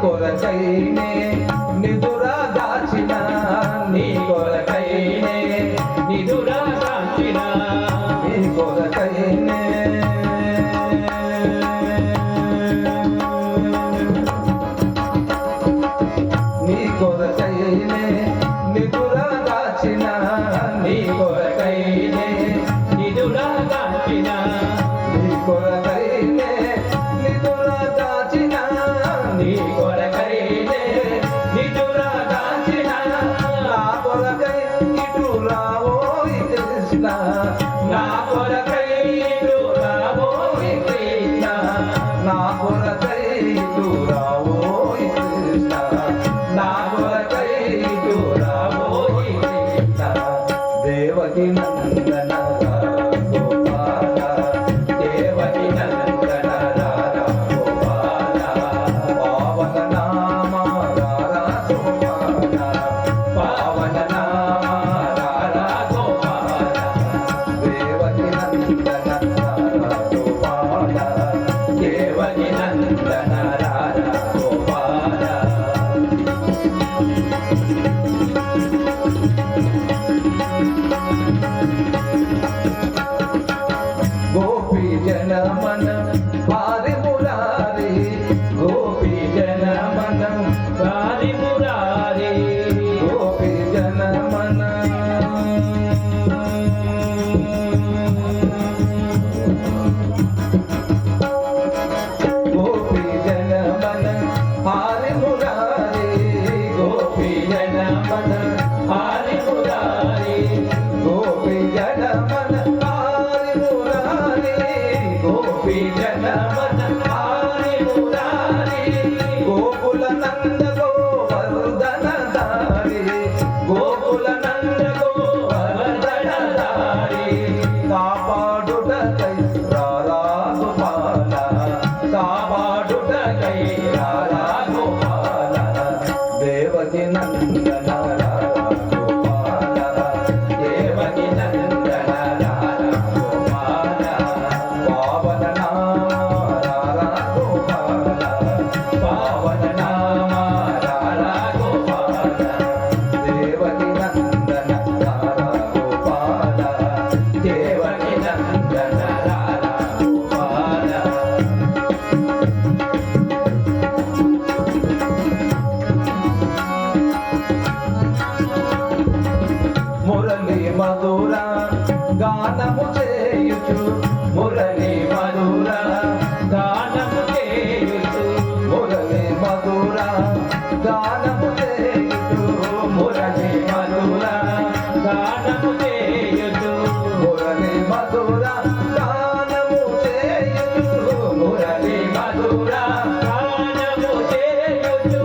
కొరకైనే నిదురా దాచిన నీ కొరకైనే నిదురా దాచిన నీ కొరకైనే నీ కొరకైనే నిదురా దాచిన నీ కొరకైనే నిదురా దాచిన నీ కొరకైనే నిదురా దాచిన నీ కొరకైనే నిదురా దాచిన నా కొరకై ఇటు రావోయ్ కృష్ణ నా కొరకై ఇటు రావోయ్ కృష్ణ నా కొరకై ఇటు రావోయ్ కృష్ణ నా కొరకై ఇటు రావోయ్ కృష్ణ దేవకి నందన గానము చేయుచు మురళి మధుర గానము చేయుచు మురళి మధుర గానము చేయుచు మురళి మధుర గానము చేయుచు మురళి మధుర గానము చేయుచు మురళి మధుర గానము చేయుచు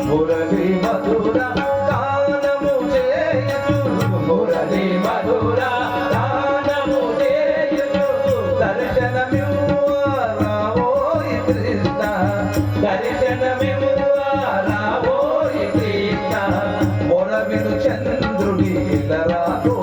మురళి మధుర గానము చేయుచు మురళి మధుర గానము చేయుచు దర్శనమివ్వరావోయి కృష్ణ దర్శనమివ్వరావోయి కృష్ణ మొరవిను చంద్రుడి రాతో